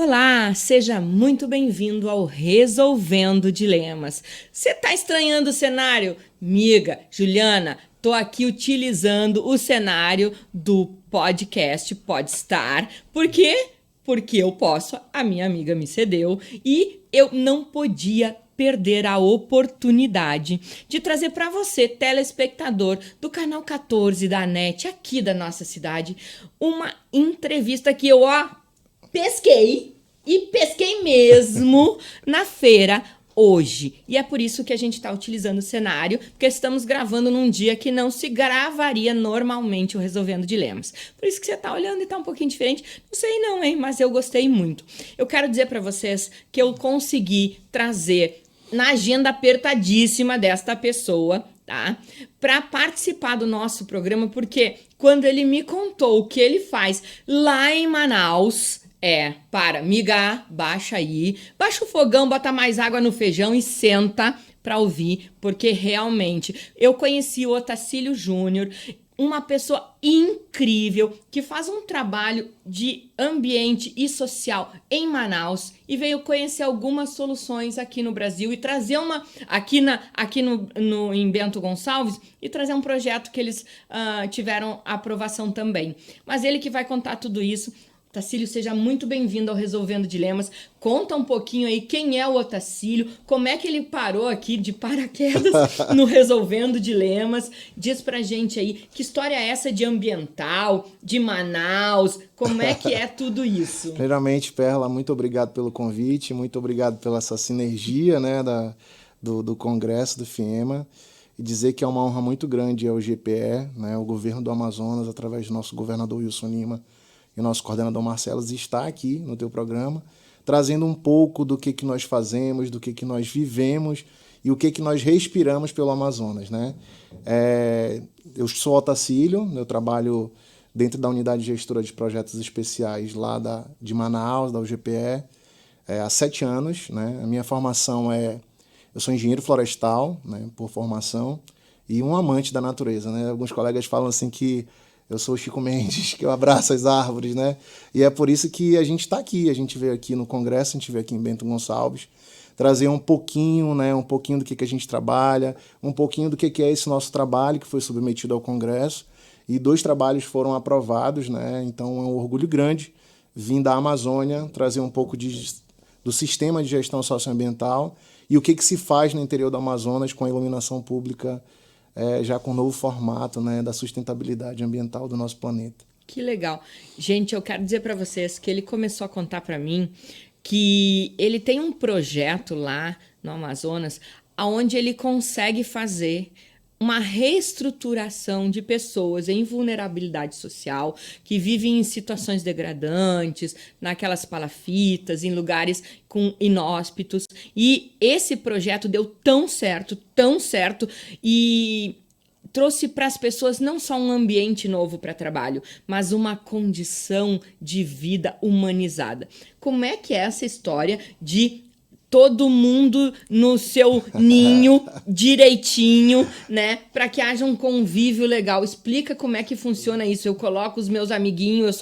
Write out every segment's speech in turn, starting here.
Olá, seja muito bem-vindo ao Resolvendo Dilemas. Você tá estranhando o cenário? Miga, Juliana, tô aqui utilizando o cenário do podcast Podstar. Por quê? Porque eu posso, a minha amiga me cedeu e eu não podia perder a oportunidade de trazer para você, telespectador do canal 14 da NET, aqui da nossa cidade, uma entrevista que eu, pesquei mesmo na feira hoje. E é por isso que a gente está utilizando o cenário, porque estamos gravando num dia que não se gravaria normalmente o Resolvendo Dilemas. Por isso que você está olhando e está um pouquinho diferente. Não sei não, hein? Mas eu gostei muito. Eu quero dizer para vocês que eu consegui trazer na agenda apertadíssima desta pessoa, tá? Para participar do nosso programa, porque quando ele me contou o que ele faz lá em Manaus, miga, baixa aí, baixa o fogão, bota mais água no feijão e senta para ouvir, porque realmente eu conheci o Otacílio Júnior, uma pessoa incrível que faz um trabalho de ambiente e social em Manaus e veio conhecer algumas soluções aqui no Brasil e trazer em Bento Gonçalves e trazer um projeto que eles tiveram aprovação também. Mas ele que vai contar tudo isso. Otacílio, seja muito bem-vindo ao Resolvendo Dilemas. Conta um pouquinho aí quem é o Otacílio, como é que ele parou aqui de paraquedas no Resolvendo Dilemas. Diz pra gente aí, que história é essa de ambiental, de Manaus, como é que é tudo isso? Primeiramente, Perla, muito obrigado pelo convite, muito obrigado pela essa sinergia, né, do Congresso do FIEMA, e dizer que é uma honra muito grande ao GPE, né, o governo do Amazonas, através do nosso governador Wilson Lima, e o nosso coordenador Marcelo, está aqui no teu programa, trazendo um pouco do que nós fazemos, do que nós vivemos e o que nós respiramos pelo Amazonas, né? Eu sou Otacílio, eu trabalho dentro da unidade gestora de projetos especiais lá de Manaus, da UGPE, há 7 anos, né? A minha formação eu sou engenheiro florestal, né, por formação, e um amante da natureza, né? Alguns colegas falam assim que eu sou o Chico Mendes, que eu abraço as árvores, né? E é por isso que a gente está aqui. A gente veio aqui no Congresso, a gente veio aqui em Bento Gonçalves, trazer um pouquinho, né? Um pouquinho do que a gente trabalha, um pouquinho do que é esse nosso trabalho que foi submetido ao Congresso. E 2 trabalhos foram aprovados, né? Então é um orgulho grande vir da Amazônia, trazer um pouco do sistema de gestão socioambiental e o que se faz no interior do Amazonas com a iluminação pública, já com o novo formato, né, da sustentabilidade ambiental do nosso planeta. Que legal. Gente, eu quero dizer para vocês que ele começou a contar para mim que ele tem um projeto lá no Amazonas onde ele consegue fazer uma reestruturação de pessoas em vulnerabilidade social, que vivem em situações degradantes, naquelas palafitas, em lugares inóspitos. E esse projeto deu tão certo, e trouxe para as pessoas não só um ambiente novo para trabalho, mas uma condição de vida humanizada. Como é que é essa história de todo mundo no seu ninho direitinho, né? Para que haja um convívio legal. Explica como é que funciona isso. Eu coloco os meus amiguinhos,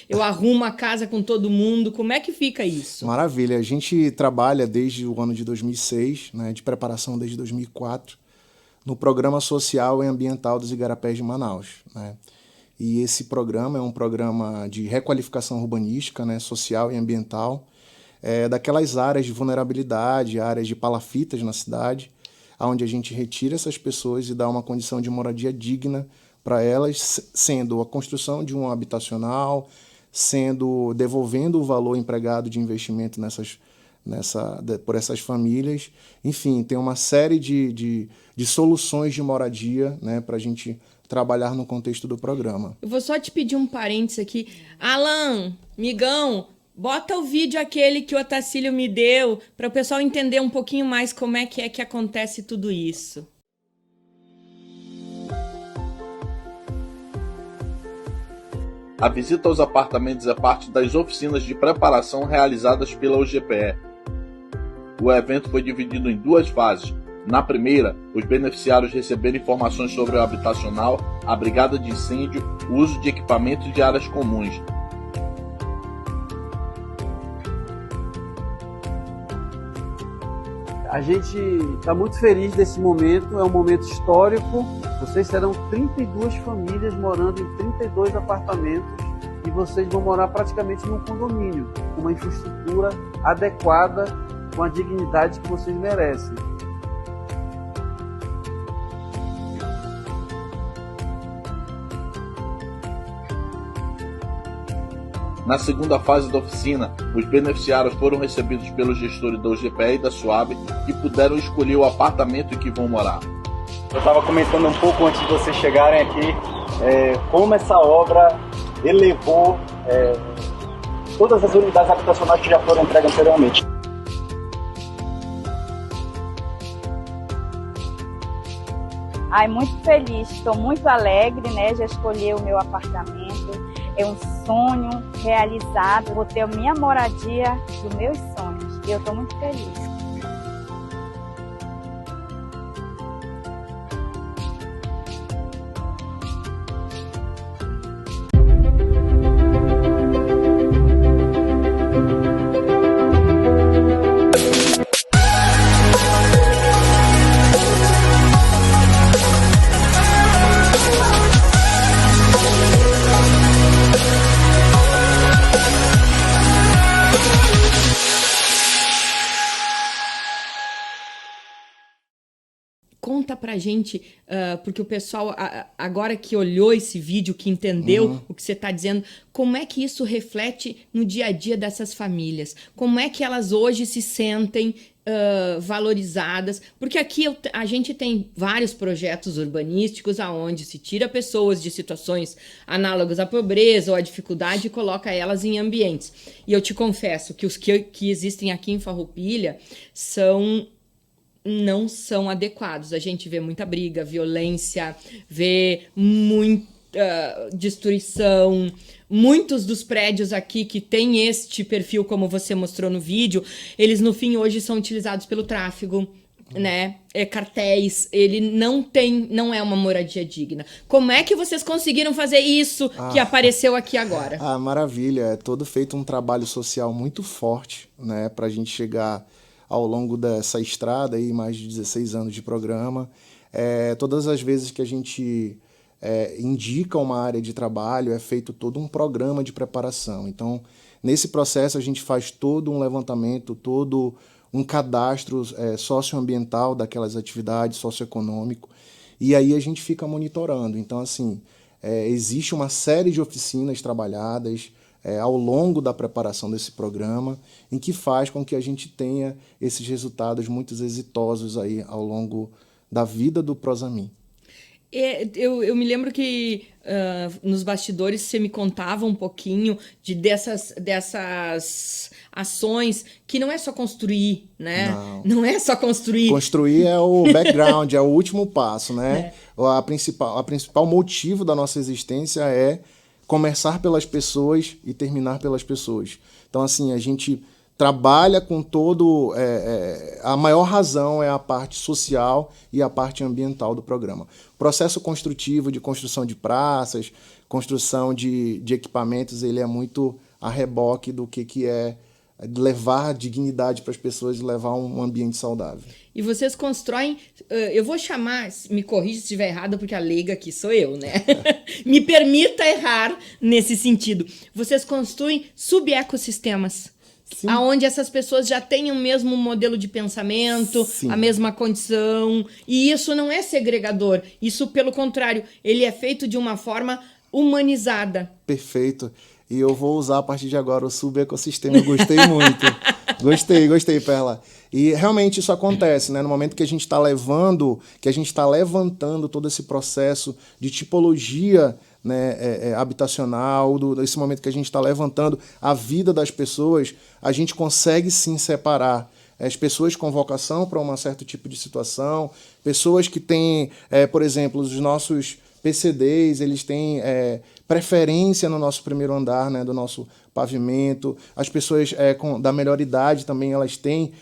eu arrumo a casa com todo mundo. Como é que fica isso? Maravilha. A gente trabalha desde o ano de 2006, né, de preparação desde 2004, no Programa Social e Ambiental dos Igarapés de Manaus, né? E esse programa é um programa de requalificação urbanística, né, social e ambiental, daquelas áreas de vulnerabilidade, áreas de palafitas na cidade, onde a gente retira essas pessoas e dá uma condição de moradia digna para elas, sendo a construção de um habitacional, devolvendo o valor empregado de investimento por essas famílias. Enfim, tem uma série de soluções de moradia, né, para a gente trabalhar no contexto do programa. Eu vou só te pedir um parênteses aqui. Alan, migão, bota o vídeo aquele que o Otacílio me deu para o pessoal entender um pouquinho mais como é que acontece tudo isso. A visita aos apartamentos é parte das oficinas de preparação realizadas pela UGPE. O evento foi dividido em 2 fases. Na primeira, os beneficiários receberam informações sobre o habitacional, a brigada de incêndio, o uso de equipamentos de áreas comuns. A gente está muito feliz desse momento, é um momento histórico. Vocês serão 32 famílias morando em 32 apartamentos e vocês vão morar praticamente num condomínio, com uma infraestrutura adequada, com a dignidade que vocês merecem. Na segunda fase da oficina, os beneficiários foram recebidos pelos gestores da UGPE e da SUAB e puderam escolher o apartamento em que vão morar. Eu estava comentando um pouco antes de vocês chegarem aqui, como essa obra elevou todas as unidades habitacionais que já foram entregues anteriormente. Ai, muito feliz, estou muito alegre, né? Já escolhi o meu apartamento, é um sonho realizado, vou ter a minha moradia dos meus sonhos e eu estou muito feliz. Conta pra gente, porque o pessoal, agora que olhou esse vídeo, que entendeu o que você está dizendo, como é que isso reflete no dia a dia dessas famílias? Como é que elas hoje se sentem valorizadas? Porque aqui a gente tem vários projetos urbanísticos onde se tira pessoas de situações análogas à pobreza ou à dificuldade e coloca elas em ambientes. E eu te confesso que os que existem aqui em Farroupilha não são adequados. A gente vê muita briga, violência, vê muita destruição. Muitos dos prédios aqui que tem este perfil, como você mostrou no vídeo, eles no fim hoje são utilizados pelo tráfego, né? Cartéis, ele não é uma moradia digna. Como é que vocês conseguiram fazer isso que apareceu aqui agora? Maravilha, é todo feito um trabalho social muito forte, né, pra gente chegar ao longo dessa estrada aí, mais de 16 anos de programa. Todas as vezes que a gente indica uma área de trabalho, é feito todo um programa de preparação. Então, nesse processo, a gente faz todo um levantamento, todo um cadastro socioambiental daquelas atividades, socioeconômico, e aí a gente fica monitorando. Então, assim, existe uma série de oficinas trabalhadas ao longo da preparação desse programa, em que faz com que a gente tenha esses resultados muito exitosos aí ao longo da vida do Prosamin. Eu me lembro que nos bastidores você me contava um pouquinho dessas ações que não é só construir, né? Não é só construir. Construir é o background, é o último passo, né? A principal motivo da nossa existência é começar pelas pessoas e terminar pelas pessoas. Então, assim, a gente trabalha com todo... a maior razão é a parte social e a parte ambiental do programa. O processo construtivo de construção de praças, construção de equipamentos, ele é muito a reboque do que é levar dignidade para as pessoas e levar um ambiente saudável. E vocês constroem, eu vou chamar, me corrija se estiver errado, porque a leiga aqui sou eu, né? Me permita errar nesse sentido. Vocês construem subecossistemas, onde essas pessoas já têm o mesmo modelo de pensamento, a mesma condição, e isso não é segregador, isso, pelo contrário, ele é feito de uma forma humanizada. Perfeito. E eu vou usar a partir de agora o subecossistema, eu gostei muito. Gostei, Perla. E realmente isso acontece, né? No momento que a gente está levantando todo esse processo de tipologia, né, habitacional, desse momento que a gente está levantando a vida das pessoas, a gente consegue sim separar as pessoas com vocação para um certo tipo de situação, pessoas que têm, por exemplo, os nossos PCDs, eles têm preferência no nosso primeiro andar, né, do nosso pavimento. As pessoas da melhor idade também, elas têm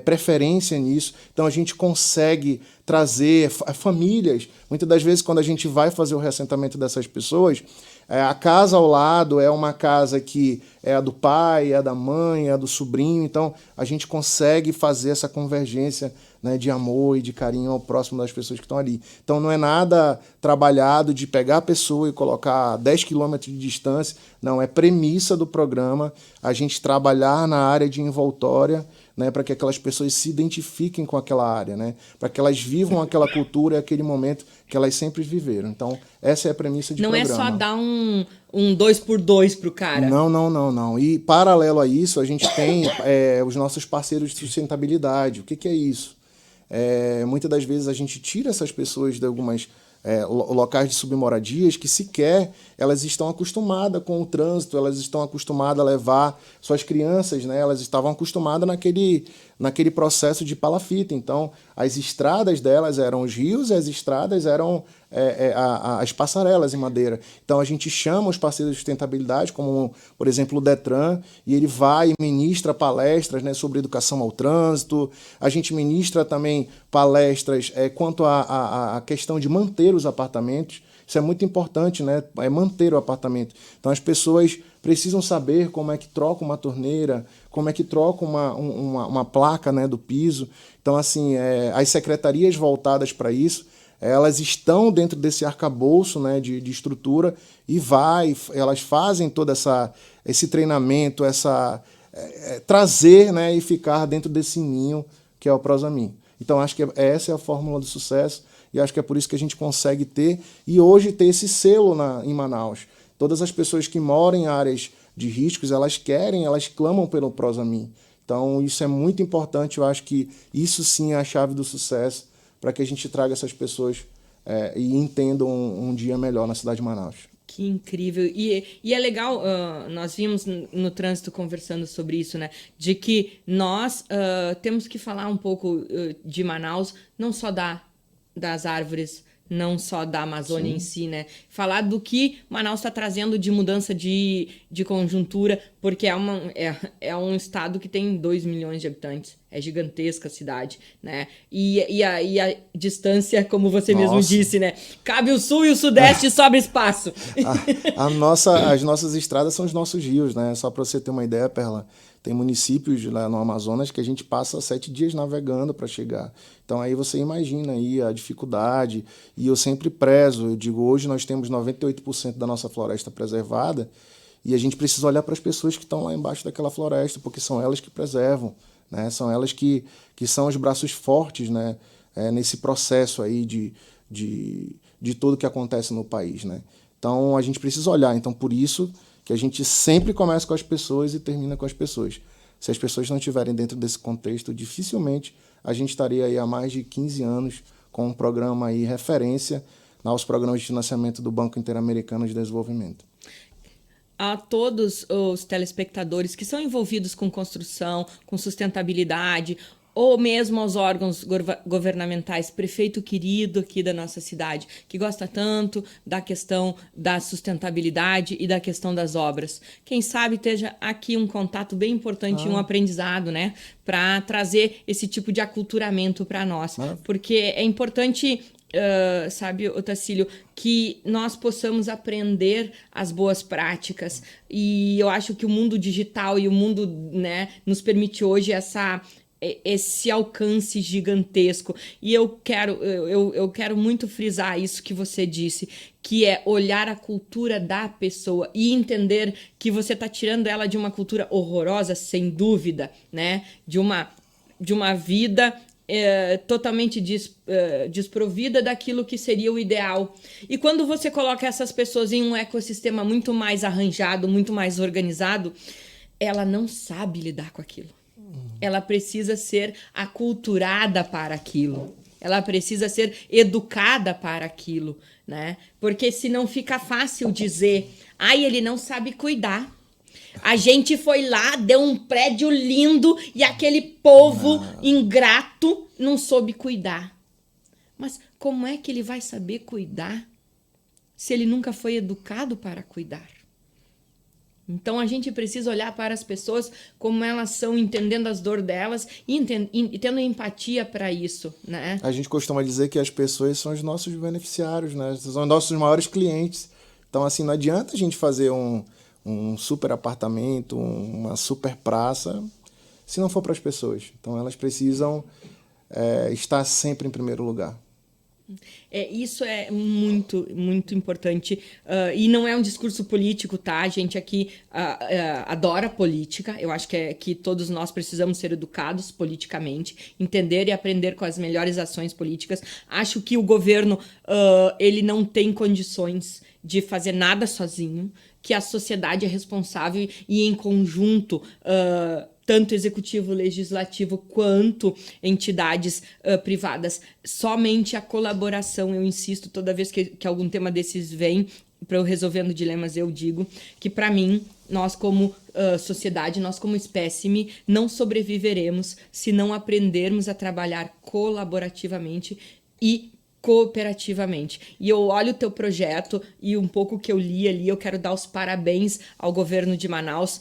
preferência nisso. Então a gente consegue trazer famílias. Muitas das vezes, quando a gente vai fazer o reassentamento dessas pessoas, a casa ao lado é uma casa que é a do pai, é a da mãe, é a do sobrinho. Então a gente consegue fazer essa convergência, né, de amor e de carinho ao próximo das pessoas que estão ali. Então não é nada trabalhado de pegar a pessoa e colocar a 10 quilômetros de distância. Não, é premissa do programa a gente trabalhar na área de envoltória, né, para que aquelas pessoas se identifiquem com aquela área, né, para que elas vivam aquela cultura e aquele momento que elas sempre viveram. Então, essa é a premissa de programa. Não é só dar um 2x2 pro cara. Não. E, paralelo a isso, a gente tem os nossos parceiros de sustentabilidade. O que é isso? Muitas das vezes a gente tira essas pessoas de algumas locais de submoradias que sequer elas estão acostumadas com o trânsito, elas estão acostumadas a levar suas crianças, né? Elas estavam acostumadas naquele processo de palafita. Então, as estradas delas eram os rios e as estradas eram as passarelas em madeira. Então, a gente chama os parceiros de sustentabilidade, como, por exemplo, o Detran, e ele vai e ministra palestras, né, sobre educação ao trânsito. A gente ministra também palestras quanto à questão de manter os apartamentos. Isso é muito importante, né? É manter o apartamento. Então, as pessoas precisam saber como é que troca uma torneira, como é que troca uma placa, né, do piso. Então, assim, as secretarias voltadas para isso, elas estão dentro desse arcabouço, né, de estrutura e elas fazem todo esse treinamento, trazer, né, e ficar dentro desse ninho que é o Prosamin. Então, acho que essa é a fórmula do sucesso e acho que é por isso que a gente consegue ter e hoje ter esse selo em Manaus. Todas as pessoas que moram em áreas de riscos, elas clamam pelo Prosamin. Então, isso é muito importante. Eu acho que isso sim é a chave do sucesso para que a gente traga essas pessoas e entendam um dia melhor na cidade de Manaus. Que incrível. E é legal, nós vimos no trânsito conversando sobre isso, né? De que nós temos que falar um pouco de Manaus, não só das árvores, não só da Amazônia Sim. em si, né? Falar do que Manaus está trazendo de mudança de conjuntura, porque é um estado que tem 2 milhões de habitantes. É gigantesca a cidade, né? E a distância, como você mesmo disse, né? Cabe o sul e o sudeste e sobra espaço. As nossas estradas são os nossos rios, né? Só para você ter uma ideia, Perla, tem municípios lá no Amazonas que a gente passa 7 dias navegando para chegar. Então aí você imagina aí a dificuldade. E eu sempre prezo, eu digo, hoje nós temos 98% da nossa floresta preservada e a gente precisa olhar para as pessoas que estão lá embaixo daquela floresta, porque são elas que preservam. Né? São elas que são os braços fortes, né? Nesse processo aí de tudo que acontece no país. Né? Então, a gente precisa olhar. Então, por isso que a gente sempre começa com as pessoas e termina com as pessoas. Se as pessoas não estiverem dentro desse contexto, dificilmente a gente estaria aí há mais de 15 anos com um programa aí referência aos programas de financiamento do Banco Interamericano de Desenvolvimento. A todos os telespectadores que são envolvidos com construção, com sustentabilidade, ou mesmo aos órgãos governamentais, prefeito querido aqui da nossa cidade, que gosta tanto da questão da sustentabilidade e da questão das obras. Quem sabe esteja aqui um contato bem importante e um aprendizado, né, para trazer esse tipo de aculturamento para nós. Porque é importante... sabe, Otacílio, que nós possamos aprender as boas práticas e eu acho que o mundo digital e o mundo, né, nos permite hoje esse alcance gigantesco e eu quero muito frisar isso que você disse, que é olhar a cultura da pessoa e entender que você está tirando ela de uma cultura horrorosa, sem dúvida, né, de uma vida totalmente desprovida daquilo que seria o ideal. E quando você coloca essas pessoas em um ecossistema muito mais arranjado, muito mais organizado, ela não sabe lidar com aquilo. Ela precisa ser aculturada para aquilo. Ela precisa ser educada para aquilo, né? Porque senão fica fácil dizer, ele não sabe cuidar. A gente foi lá, deu um prédio lindo e aquele povo ingrato não soube cuidar. Mas como é que ele vai saber cuidar se ele nunca foi educado para cuidar? Então a gente precisa olhar para as pessoas como elas são, entendendo as dores delas e tendo empatia para isso, né? A gente costuma dizer que as pessoas são os nossos beneficiários, né? São os nossos maiores clientes. Então, assim, não adianta a gente fazer um super apartamento, uma super praça, se não for para as pessoas. Então, elas precisam estar sempre em primeiro lugar. Isso é muito, muito importante. E não é um discurso político, tá? A gente aqui adora política. Eu acho que todos nós precisamos ser educados politicamente, entender e aprender com as melhores ações políticas. Acho que o governo ele não tem condições de fazer nada sozinho, que a sociedade é responsável e em conjunto... tanto executivo, legislativo, quanto entidades privadas. Somente a colaboração, eu insisto, toda vez que algum tema desses vem para eu Resolvendo Dilemas, eu digo que, para mim, nós como sociedade, nós como espécime, não sobreviveremos se não aprendermos a trabalhar colaborativamente e cooperativamente. E eu olho o teu projeto e um pouco que eu li ali, eu quero dar os parabéns ao governo de Manaus.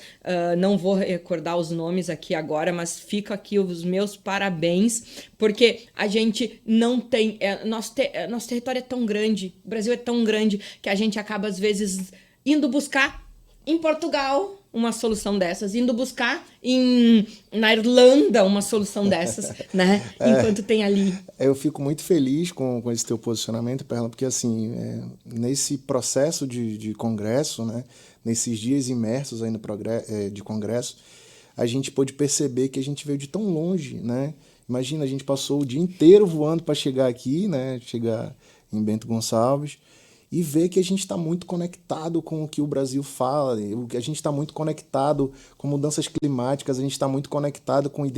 Não vou recordar os nomes aqui agora, mas fica aqui os meus parabéns, porque a gente não tem... Nosso território é tão grande, o Brasil é tão grande, que a gente acaba, às vezes, indo buscar em Portugal uma solução dessas, indo buscar na Irlanda uma solução dessas, né? Enquanto tem ali. Eu fico muito feliz com esse teu posicionamento, Perla, porque assim, nesse processo de congresso, né, nesses dias imersos aí de congresso, a gente pôde perceber que a gente veio de tão longe, né? Imagina, a gente passou o dia inteiro voando para chegar aqui, né? Chegar em Bento Gonçalves, e ver que a gente está muito conectado com o que o Brasil fala, a gente está muito conectado com mudanças climáticas, a gente está muito conectado com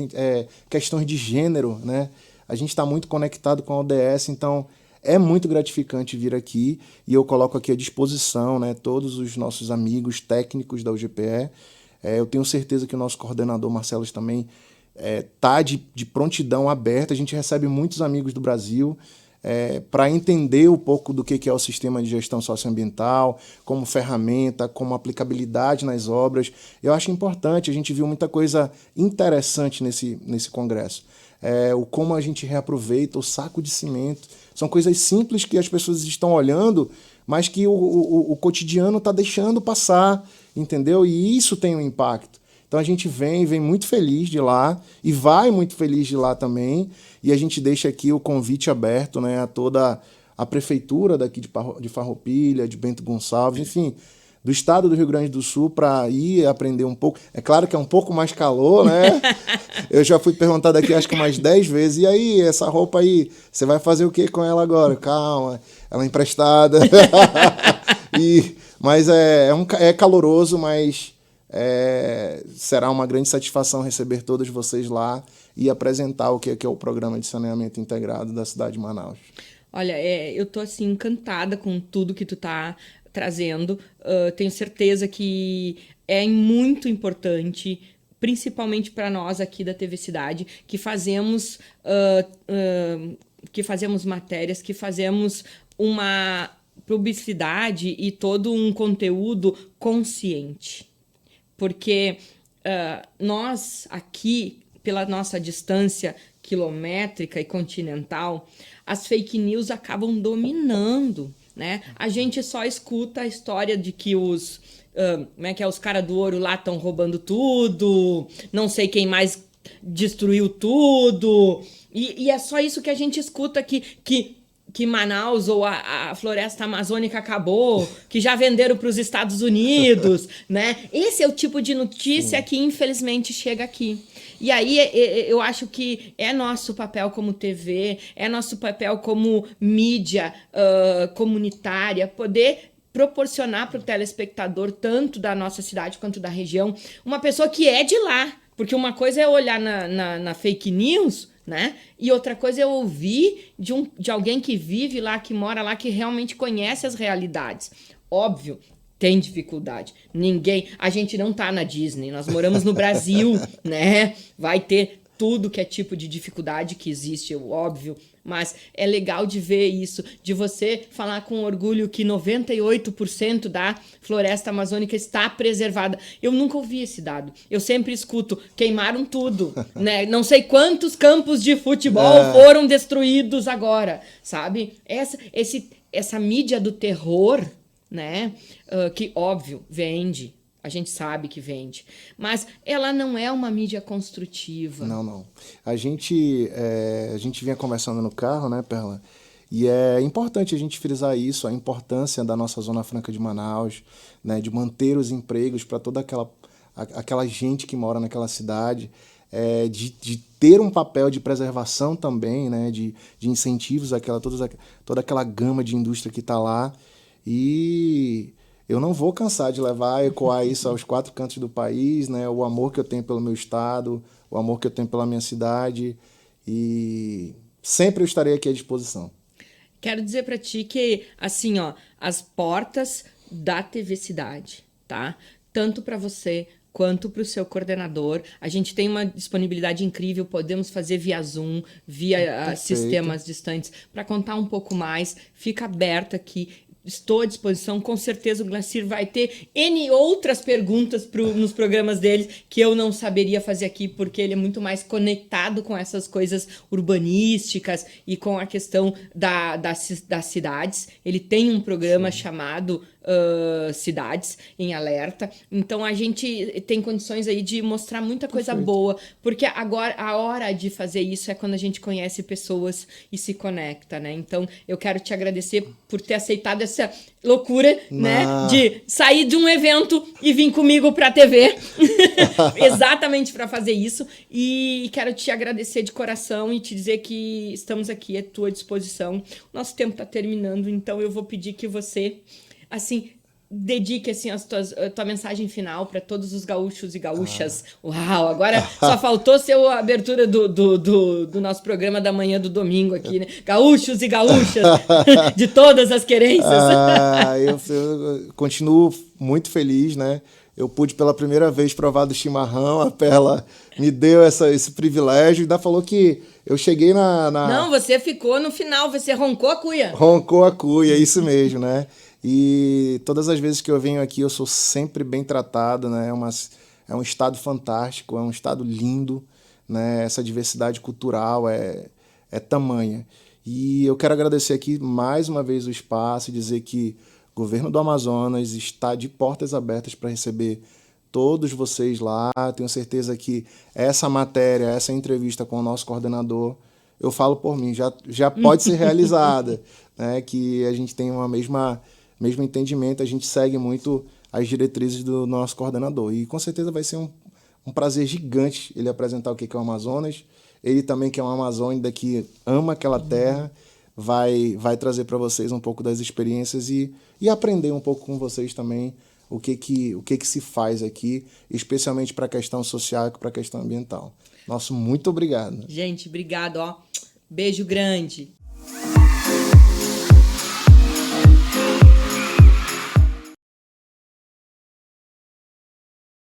questões de gênero, né? A gente está muito conectado com a ODS, então é muito gratificante vir aqui e eu coloco aqui à disposição, né, todos os nossos amigos técnicos da UGPE. Eu tenho certeza que o nosso coordenador Marcelo também está de prontidão aberta, a gente recebe muitos amigos do Brasil, para entender um pouco do que é o sistema de gestão socioambiental, como ferramenta, como aplicabilidade nas obras. Eu acho importante, a gente viu muita coisa interessante nesse congresso. O como a gente reaproveita o saco de cimento. São coisas simples que as pessoas estão olhando, mas que o cotidiano está deixando passar, entendeu? E isso tem um impacto. Então a gente vem muito feliz de lá e vai muito feliz de lá também. E a gente deixa aqui o convite aberto, né, a toda a prefeitura daqui de Farroupilha, de Bento Gonçalves, enfim, do estado do Rio Grande do Sul, para ir aprender um pouco. É claro que é um pouco mais calor, né? Eu já fui perguntado aqui acho que umas 10 vezes. E aí, essa roupa aí, você vai fazer o que com ela agora? Calma, ela é emprestada. Mas é caloroso, mas... será uma grande satisfação receber todos vocês lá e apresentar o que é o Programa de Saneamento Integrado da cidade de Manaus. Olha, eu tô assim encantada com tudo que tu tá trazendo. Tenho certeza que é muito importante, principalmente para nós aqui da TV Cidade, que fazemos matérias, que fazemos uma publicidade e todo um conteúdo consciente. Porque nós aqui, pela nossa distância quilométrica e continental, as fake news acabam dominando, né? A gente só escuta a história de que os caras do ouro lá estão roubando tudo, não sei quem mais destruiu tudo, e é só isso que a gente escuta, que Manaus ou a floresta amazônica acabou, que já venderam para os Estados Unidos, né? Esse é o tipo de notícia que, infelizmente, chega aqui. E aí eu acho que é nosso papel como TV, é nosso papel como mídia comunitária, poder proporcionar para o telespectador, tanto da nossa cidade quanto da região, uma pessoa que é de lá. Porque uma coisa é olhar na fake news, né? E outra coisa é ouvir de alguém que vive lá, que mora lá, que realmente conhece as realidades. Óbvio, tem dificuldade. A gente não tá na Disney, nós moramos no Brasil, né? Vai ter tudo que é tipo de dificuldade que existe, óbvio, mas é legal de ver isso, de você falar com orgulho que 98% da floresta amazônica está preservada. Eu nunca ouvi esse dado. Eu sempre escuto, queimaram tudo, né? Não sei quantos campos de futebol foram destruídos agora, sabe? Essa mídia do terror, né? Que, óbvio, vende. A gente sabe que vende. Mas ela não é uma mídia construtiva. Não. A gente vinha conversando no carro, né, Perla? E é importante a gente frisar isso, a importância da nossa Zona Franca de Manaus, né, de manter os empregos para toda aquela gente que mora naquela cidade, de ter um papel de preservação também, né, de incentivos toda aquela gama de indústria que está lá. E eu não vou cansar de ecoar isso aos 4 cantos do país, né? O amor que eu tenho pelo meu estado, o amor que eu tenho pela minha cidade, e sempre eu estarei aqui à disposição. Quero dizer para ti que, assim, ó, as portas da TV Cidade, tá? Tanto para você quanto para o seu coordenador. A gente tem uma disponibilidade incrível, podemos fazer via Zoom, via sistemas distantes, para contar um pouco mais. Fica aberto aqui. Estou à disposição, com certeza o Glacir vai ter N outras perguntas nos programas dele que eu não saberia fazer aqui, porque ele é muito mais conectado com essas coisas urbanísticas e com a questão das cidades. Ele tem um programa chamado Cidades em Alerta, então a gente tem condições aí de mostrar muita coisa boa, porque agora a hora de fazer isso é quando a gente conhece pessoas e se conecta, né? Então eu quero te agradecer por ter aceitado essa loucura, né, de sair de um evento e vir comigo pra TV exatamente para fazer isso, e quero te agradecer de coração e te dizer que estamos aqui à tua disposição. Nosso tempo tá terminando, então eu vou pedir que você, assim, dedique assim, a tua mensagem final para todos os gaúchos e gaúchas. Uau, agora só faltou ser a abertura do nosso programa da manhã do domingo aqui, né? Gaúchos e gaúchas de todas as querências. Eu continuo muito feliz, né? Eu pude pela primeira vez provar do chimarrão, a Perla me deu esse privilégio e ainda falou que eu cheguei na... Não, você ficou no final, você roncou a cuia. Roncou a cuia, isso mesmo, né? E todas as vezes que eu venho aqui eu sou sempre bem tratado, né? É um estado fantástico, é um estado lindo, né? Essa diversidade cultural é tamanha. E eu quero agradecer aqui mais uma vez o espaço e dizer que o Governo do Amazonas está de portas abertas para receber todos vocês lá. Tenho certeza que essa matéria, essa entrevista com o nosso coordenador, eu falo por mim, já pode ser realizada, né? Que a gente tem mesmo entendimento, a gente segue muito as diretrizes do nosso coordenador. E com certeza vai ser um prazer gigante ele apresentar o que é o Amazonas. Ele também, que é um amazônida que ama aquela terra, vai trazer para vocês um pouco das experiências e aprender um pouco com vocês também o que se faz aqui, especialmente para a questão social e para a questão ambiental. Nosso muito obrigado. Gente, obrigado, ó. Beijo grande.